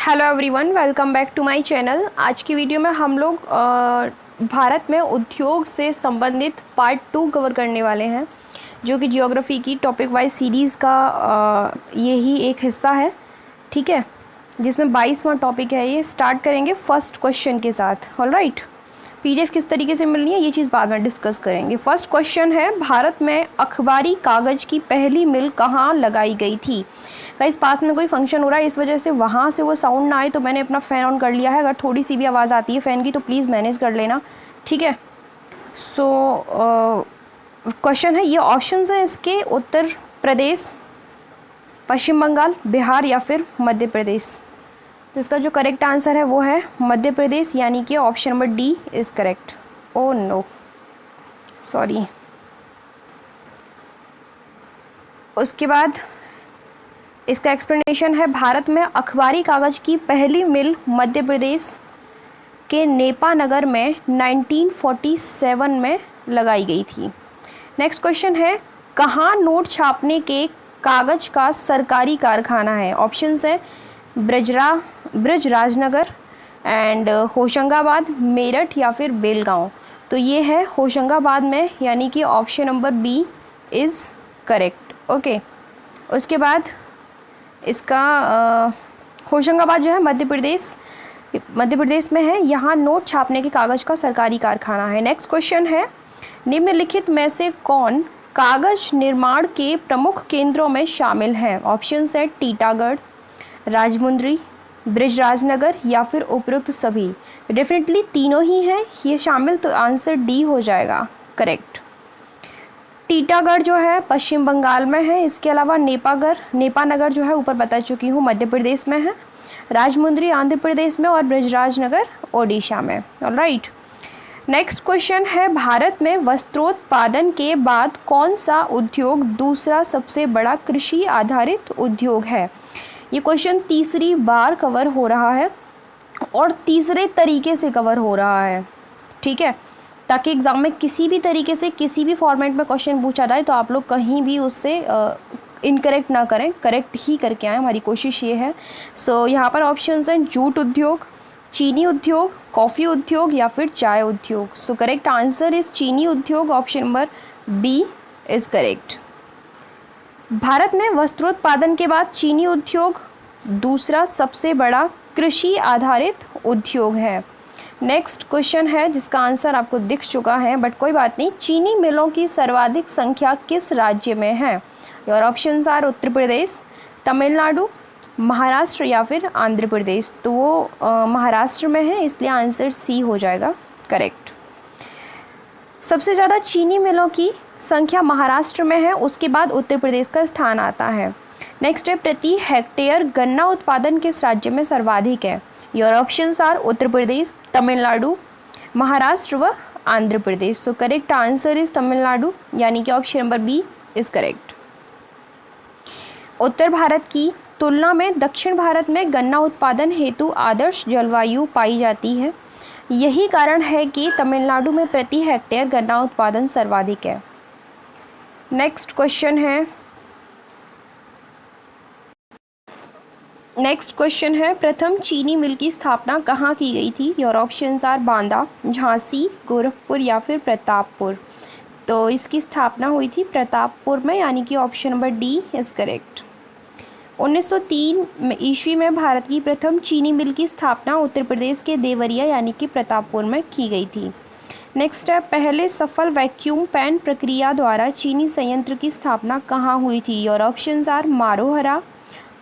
Hello everyone, welcome back to my channel. आज की video में हम लोग भारत में उद्योग से संबंधित पार्ट 2 कवर करने वाले हैं, जो कि जियोग्राफी की टॉपिक वाइज सीरीज़ का यही एक हिस्सा है। ठीक है, जिसमें 22वां टॉपिक है। ये स्टार्ट करेंगे फर्स्ट क्वेश्चन के साथ। ऑलराइट, पीडीएफ किस तरीके से मिलनी है ये चीज़ बाद में डिस्कस करेंगे। फर्स्ट क्वेश्चन है, भारत में अखबारी कागज़ की पहली मिल कहाँ लगाई गई थी। गाइस, पास में कोई फंक्शन हो रहा है, इस वजह से वहाँ से वो साउंड ना आए तो मैंने अपना फ़ैन ऑन कर लिया है। अगर थोड़ी सी भी आवाज़ आती है फ़ैन की तो प्लीज़ मैनेज कर लेना, ठीक है। सो क्वेश्चन है, ये ऑप्शंस हैं इसके: उत्तर प्रदेश, पश्चिम बंगाल, बिहार या फिर मध्य प्रदेश। तो इसका जो करेक्ट आंसर है वो है मध्य प्रदेश, यानी कि option number D is correct. Oh no, sorry. उसके बाद इसका एक्सप्लेनेशन है, भारत में अखबारी कागज़ की पहली मिल मध्य प्रदेश के नेपानगर में 1947 में लगाई गई थी। नेक्स्ट क्वेश्चन है, कहाँ नोट छापने के कागज़ का सरकारी कारखाना है। ऑप्शंस है ब्रजराजनगर एंड होशंगाबाद, मेरठ या फिर बेलगांव। तो ये है होशंगाबाद में, यानी कि option number B is correct. Okay, उसके बाद इसका होशंगाबाद जो है मध्य प्रदेश में है। यहाँ नोट छापने के कागज़ का सरकारी कारखाना है। नेक्स्ट क्वेश्चन है, निम्नलिखित में से कौन कागज़ निर्माण के प्रमुख केंद्रों में शामिल है। ऑप्शंस है टीटागढ़, राजमुंद्री, ब्रजराजनगर या फिर उपरोक्त सभी। डेफिनेटली तीनों ही हैं ये शामिल, तो आंसर डी हो जाएगा करेक्ट। टीटागढ़ जो है पश्चिम बंगाल में है। इसके अलावा नेपानगर जो है ऊपर बता चुकी हूँ मध्य प्रदेश में है, राजमुंद्री आंध्र प्रदेश में और ब्रजराजनगर ओडिशा में। ऑलराइट, नेक्स्ट क्वेश्चन है, भारत में वस्त्रोत्पादन के बाद कौन सा उद्योग दूसरा सबसे बड़ा कृषि आधारित उद्योग है। ये क्वेश्चन तीसरी बार कवर हो रहा है और तीसरे तरीके से कवर हो रहा है, ठीक है, ताकि एग्ज़ाम में किसी भी तरीके से किसी भी फॉर्मेट में क्वेश्चन पूछा जाए तो आप लोग कहीं भी उससे इनकरेक्ट ना करें, करेक्ट ही करके आएँ, हमारी कोशिश ये है। सो यहाँ पर ऑप्शंस हैं जूट उद्योग, चीनी उद्योग, कॉफ़ी उद्योग या फिर चाय उद्योग। सो करेक्ट आंसर इज़ चीनी उद्योग, option number B is correct. Bharat में वस्त्रोत्पादन के बाद चीनी उद्योग दूसरा सबसे बड़ा कृषि आधारित उद्योग है। नेक्स्ट क्वेश्चन है जिसका आंसर आपको दिख चुका है, बट कोई बात नहीं। चीनी मिलों की सर्वाधिक संख्या किस राज्य में है। Your options are Uttar Pradesh, Tamil Nadu, Maharashtra या फिर आंध्र प्रदेश। तो वो महाराष्ट्र में है, इसलिए आंसर सी हो जाएगा करेक्ट। सबसे ज़्यादा चीनी मिलों की संख्या महाराष्ट्र में है, उसके बाद उत्तर प्रदेश का स्थान आता है। नेक्स्ट है, प्रति हेक्टेयर गन्ना उत्पादन किस राज्य में सर्वाधिक है। Your options are Uttar Pradesh, Tamil Nadu, Maharashtra व Andhra Pradesh. So correct answer is Tamil Nadu, यानी कि option number B is correct. उत्तर भारत की तुलना में दक्षिण भारत में गन्ना उत्पादन हेतु आदर्श जलवायु पाई जाती है। यही कारण है कि तमिलनाडु में प्रति हेक्टेयर गन्ना उत्पादन सर्वाधिक है। नेक्स्ट क्वेश्चन है, प्रथम चीनी मिल की स्थापना कहाँ की गई थी। Your options are Banda, Jhansi, Gorakhpur या फिर प्रतापपुर। तो इसकी स्थापना हुई थी प्रतापपुर में, यानी कि option number D is correct. 1903 ईस्वी में भारत की प्रथम चीनी मिल की स्थापना उत्तर प्रदेश के देवरिया यानी कि प्रतापपुर में की गई थी। नेक्स्ट है, पहले सफल वैक्यूम पैन प्रक्रिया द्वारा चीनी संयंत्र की स्थापना कहाँ हुई थी। Your options are Marehra,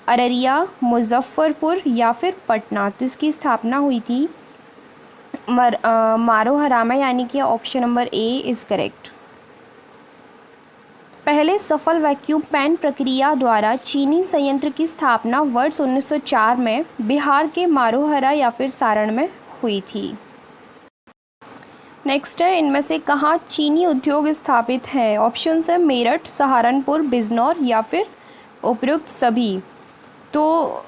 Araria, Muzaffarpur या फिर पटना। तो इसकी स्थापना हुई थी मारोहरा में, यानी कि option number A is correct. पहले सफल वैक्यूम पैन प्रक्रिया द्वारा चीनी संयंत्र की स्थापना वर्ष 1904 में बिहार के मारोहरा या फिर सारण में हुई थी। नेक्स्ट है, इनमें से कहाँ चीनी उद्योग स्थापित है। ऑप्शंस है मेरठ, सहारनपुर, बिजनौर या फिर उपयुक्त सभी। तो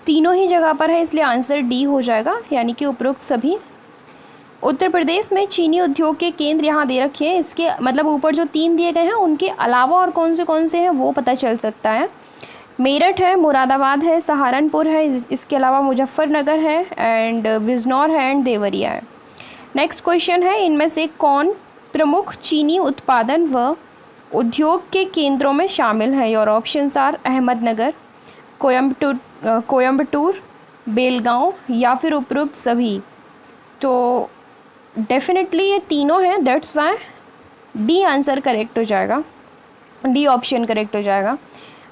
तीनों ही जगह पर है, इसलिए आंसर डी हो जाएगा, यानी कि उपयुक्त सभी। उत्तर प्रदेश में चीनी उद्योग के केंद्र यहाँ दे रखे हैं, इसके मतलब ऊपर जो 3 दिए गए हैं उनके अलावा और कौन से हैं वो पता चल सकता है। मेरठ है, मुरादाबाद है, सहारनपुर है, इसके अलावा मुजफ्फरनगर है एंड बिजनौर है एंड देवरिया है। नेक्स्ट क्वेश्चन है, इनमें से कौन प्रमुख चीनी उत्पादन व उद्योग के केंद्रों में शामिल है? Your options are Ahmednagar, Coimbatore, Belgaum या फिर उपरोक्त सभी। तो डेफिनेटली ये तीनों हैं, that's why D answer correct हो जाएगा, डी ऑप्शन करेक्ट हो जाएगा।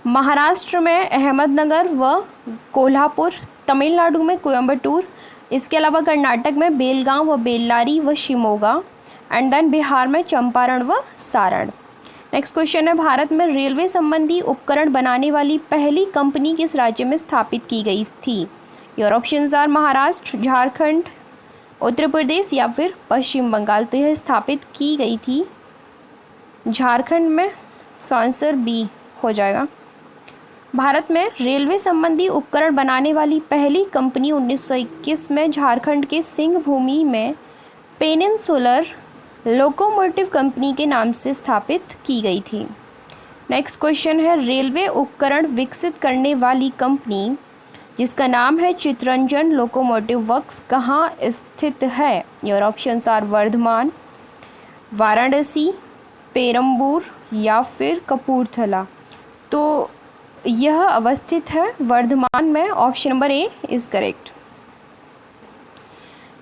महाराष्ट्र में अहमदनगर व कोल्हापुर, तमिलनाडु में कोयम्बटूर, इसके अलावा कर्नाटक में बेलगांव व बेल्लारी व शिमोगा एंड देन बिहार में चंपारण व सारण। नेक्स्ट क्वेश्चन है, भारत में रेलवे संबंधी उपकरण बनाने वाली पहली कंपनी किस राज्य में स्थापित की गई थी? Your options are Maharashtra, Jharkhand, Uttar Pradesh या फिर पश्चिम बंगाल। तो यह स्थापित की गई थी झारखंड में, सो आंसर बी हो जाएगा। भारत में रेलवे संबंधी उपकरण बनाने वाली पहली कंपनी 1921 में झारखंड के सिंहभूमि में पेनिनसुलर लोकोमोटिव कंपनी के नाम से स्थापित की गई थी। नेक्स्ट क्वेश्चन है, रेलवे उपकरण विकसित करने वाली कंपनी जिसका नाम है चितरंजन लोकोमोटिव वर्क्स कहाँ स्थित है? Your options are Vardhaman, Varanasi, Perambur या फिर कपूरथला। तो यह अवस्थित है वर्धमान में, option number A is correct.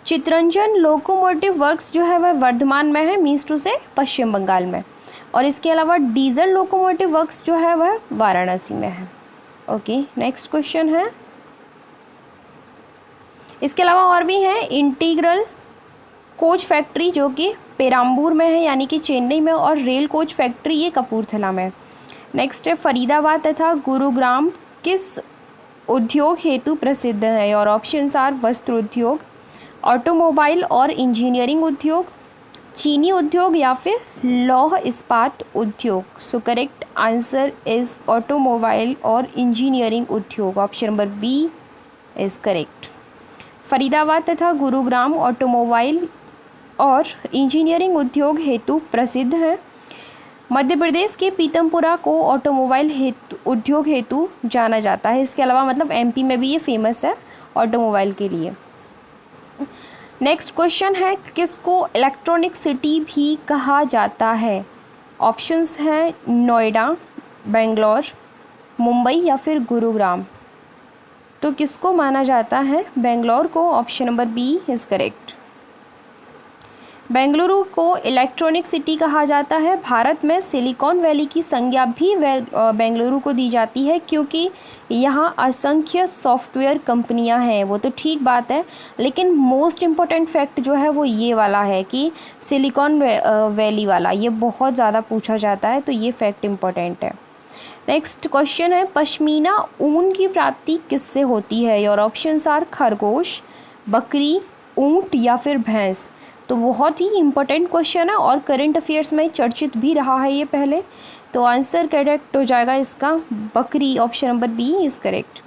Chittaranjan locomotive works जो है वह वर्धमान में है, मीन्स टू से पश्चिम बंगाल में, और इसके अलावा डीजल लोकोमोटिव वर्क्स जो है वह वाराणसी में है। ओके, नेक्स्ट क्वेश्चन है, इसके अलावा और भी है इंटीग्रल कोच फैक्ट्री जो कि पेराम्बूर में है यानी कि चेन्नई में, और रेल कोच फैक्ट्री ये कपूरथला में। नेक्स्ट है, फरीदाबाद तथा गुरुग्राम किस उद्योग हेतु प्रसिद्ध है? और ऑप्शंस आर वस्त्र उद्योग, ऑटोमोबाइल और इंजीनियरिंग उद्योग, चीनी उद्योग या फिर लौह इस्पात उद्योग। So correct answer is automobile और इंजीनियरिंग उद्योग, option number B is correct. Faridabad तथा गुरुग्राम ऑटोमोबाइल और इंजीनियरिंग उद्योग हेतु प्रसिद्ध है। मध्य प्रदेश के पीतमपुरा को ऑटोमोबाइल उद्योग हेतु जाना जाता है। इसके अलावा मतलब एमपी में भी ये फेमस है ऑटोमोबाइल के लिए। नेक्स्ट क्वेश्चन है, किसको इलेक्ट्रॉनिक सिटी भी कहा जाता है? ऑप्शंस हैं नोएडा, बेंगलोर, मुंबई या फिर गुरुग्राम। तो किसको माना जाता है? बेंगलोर को, option number B is correct. Bengaluru को इलेक्ट्रॉनिक सिटी कहा जाता है। भारत में सिलिकॉन वैली की संज्ञा भी बेंगलुरु को दी जाती है क्योंकि यहाँ असंख्य सॉफ्टवेयर कंपनियाँ हैं। वो तो ठीक बात है, लेकिन मोस्ट इम्पॉर्टेंट फैक्ट जो है वो ये वाला है कि सिलिकॉन वैली वाला, ये बहुत ज़्यादा पूछा जाता है, तो ये फैक्ट इम्पॉर्टेंट है। नेक्स्ट क्वेश्चन है, पश्मीना ऊन की प्राप्ति किससे होती है? योर ऑप्शंस आर खरगोश, बकरी, ऊँट या फिर भैंस। तो बहुत ही इम्पोर्टेंट क्वेश्चन है और करंट अफेयर्स में चर्चित भी रहा है ये पहले। तो आंसर करेक्ट हो जाएगा इसका बकरी, option number B is correct.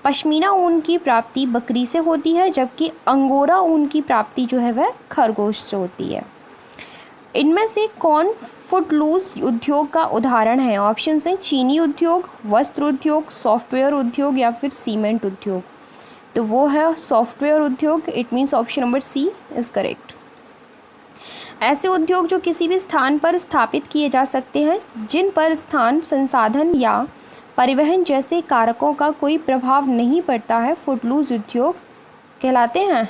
Pashmina ऊन की प्राप्ति बकरी से होती है, जबकि अंगोरा ऊन की प्राप्ति जो है वह खरगोश से होती है। इनमें से कौन फुटलूज उद्योग का उदाहरण है? ऑप्शन हैं चीनी उद्योग, वस्त्र उद्योग, सॉफ्टवेयर उद्योग या फिर सीमेंट उद्योग। तो वो है सॉफ्टवेयर उद्योग, it means option number C is correct. ऐसे उद्योग जो किसी भी स्थान पर स्थापित किए जा सकते हैं जिन पर स्थान, संसाधन या परिवहन जैसे कारकों का कोई प्रभाव नहीं पड़ता है, फुटलूज उद्योग कहलाते हैं।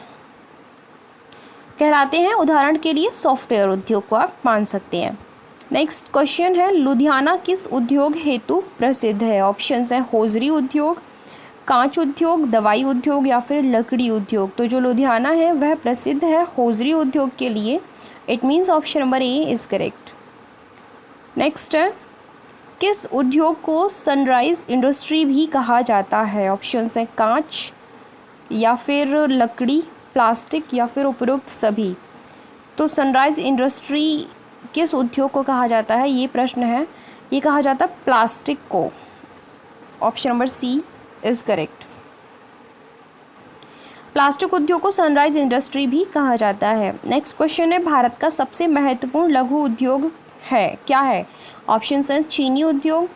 उदाहरण के लिए सॉफ्टवेयर उद्योग को आप मान सकते हैं। नेक्स्ट क्वेश्चन है, लुधियाना किस उद्योग हेतु प्रसिद्ध है? ऑप्शंस हैं होजरी उद्योग, कांच उद्योग, दवाई उद्योग या फिर लकड़ी उद्योग। तो जो लुधियाना है वह प्रसिद्ध है होजरी उद्योग के लिए, it means option number A is correct. Next है, किस उद्योग को सनराइज इंडस्ट्री भी कहा जाता है? ऑप्शंस हैं कांच या फिर लकड़ी, प्लास्टिक या फिर उपरोक्त सभी। तो सनराइज इंडस्ट्री किस उद्योग को कहा जाता है, ये प्रश्न है। ये कहा जाता है प्लास्टिक को, option number C is correct. Plastic उद्योग को सनराइज इंडस्ट्री भी कहा जाता है। नेक्स्ट क्वेश्चन है, भारत का सबसे महत्वपूर्ण लघु उद्योग है क्या है? ऑप्शंस हैं चीनी उद्योग,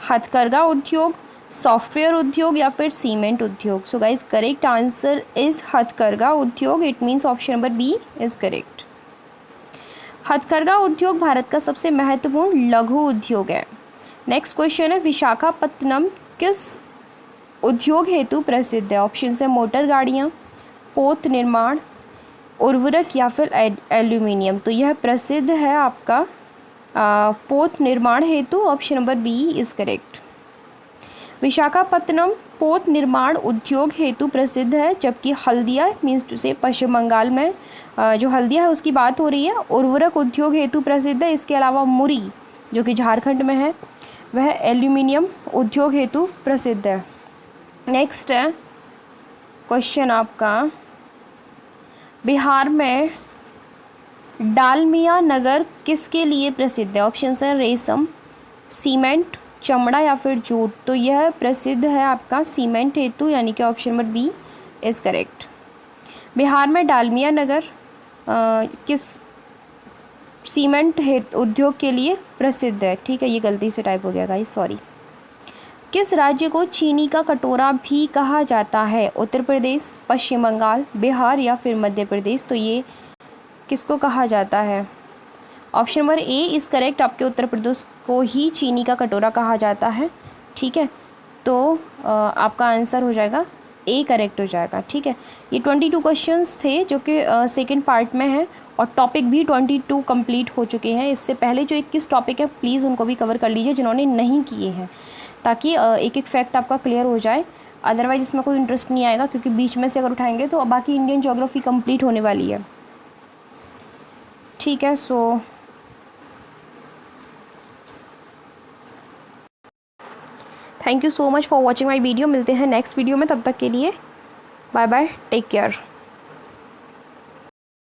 हथकरघा उद्योग, सॉफ्टवेयर उद्योग या फिर सीमेंट उद्योग? So guys correct answer is हथकरघा उद्योग। It means option number B is correct. हथकरघा उद्योग भारत का सबसे महत्वपूर्ण लघु उद्योग है। नेक्स्ट क्वेश्चन है, विशाखापत्तनम किस उद्योग हेतु प्रसिद्ध है? ऑप्शन है मोटर गाड़ियाँ, पोत निर्माण, उर्वरक या फिर एल्यूमिनियम। तो यह प्रसिद्ध है आपका पोत निर्माण हेतु। Option number B is correct. Visakhapatnam पोत निर्माण उद्योग हेतु प्रसिद्ध है, जबकि हल्दिया मीन्स टू से पश्चिम बंगाल में जो हल्दिया है उसकी बात हो रही है, उर्वरक उद्योग हेतु प्रसिद्ध है। इसके अलावा मुरी जो कि झारखंड में है वह एल्यूमिनियम उद्योग हेतु प्रसिद्ध है। नेक्स्ट है क्वेश्चन आपका, बिहार में डालमिया नगर किसके लिए प्रसिद्ध है? ऑप्शन है रेशम, सीमेंट, चमड़ा या फिर जूट। तो यह प्रसिद्ध है आपका सीमेंट हेतु, यानी कि option number B is correct. Bihar में डालमिया नगर किस सीमेंट उद्योग के लिए प्रसिद्ध है? ठीक है, ये गलती से टाइप हो गया गाइस, सॉरी। किस राज्य को चीनी का कटोरा भी कहा जाता है? उत्तर प्रदेश, पश्चिम बंगाल, बिहार या फिर मध्य प्रदेश। तो ये किसको कहा जाता है? Option number A is correct. आपके उत्तर प्रदेश को ही चीनी का कटोरा कहा जाता है। ठीक है, तो आपका आंसर हो जाएगा ए करेक्ट हो जाएगा। ठीक है, ये 22 क्वेश्चंस थे जो कि सेकंड पार्ट में है, और टॉपिक भी 22 कंप्लीट हो चुके हैं। इससे पहले जो 21 टॉपिक है प्लीज़ उनको भी कवर कर लीजिए जिन्होंने नहीं किए हैं, ताकि एक एक फैक्ट आपका क्लियर हो जाए। अदरवाइज इसमें कोई इंटरेस्ट नहीं आएगा, क्योंकि बीच में से अगर उठाएंगे तो बाकी इंडियन ज्योग्राफी कंप्लीट होने वाली है। ठीक है, so thank you so much for watching my video. मिलते हैं नेक्स्ट वीडियो में, तब तक के लिए बाय बाय, टेक केयर।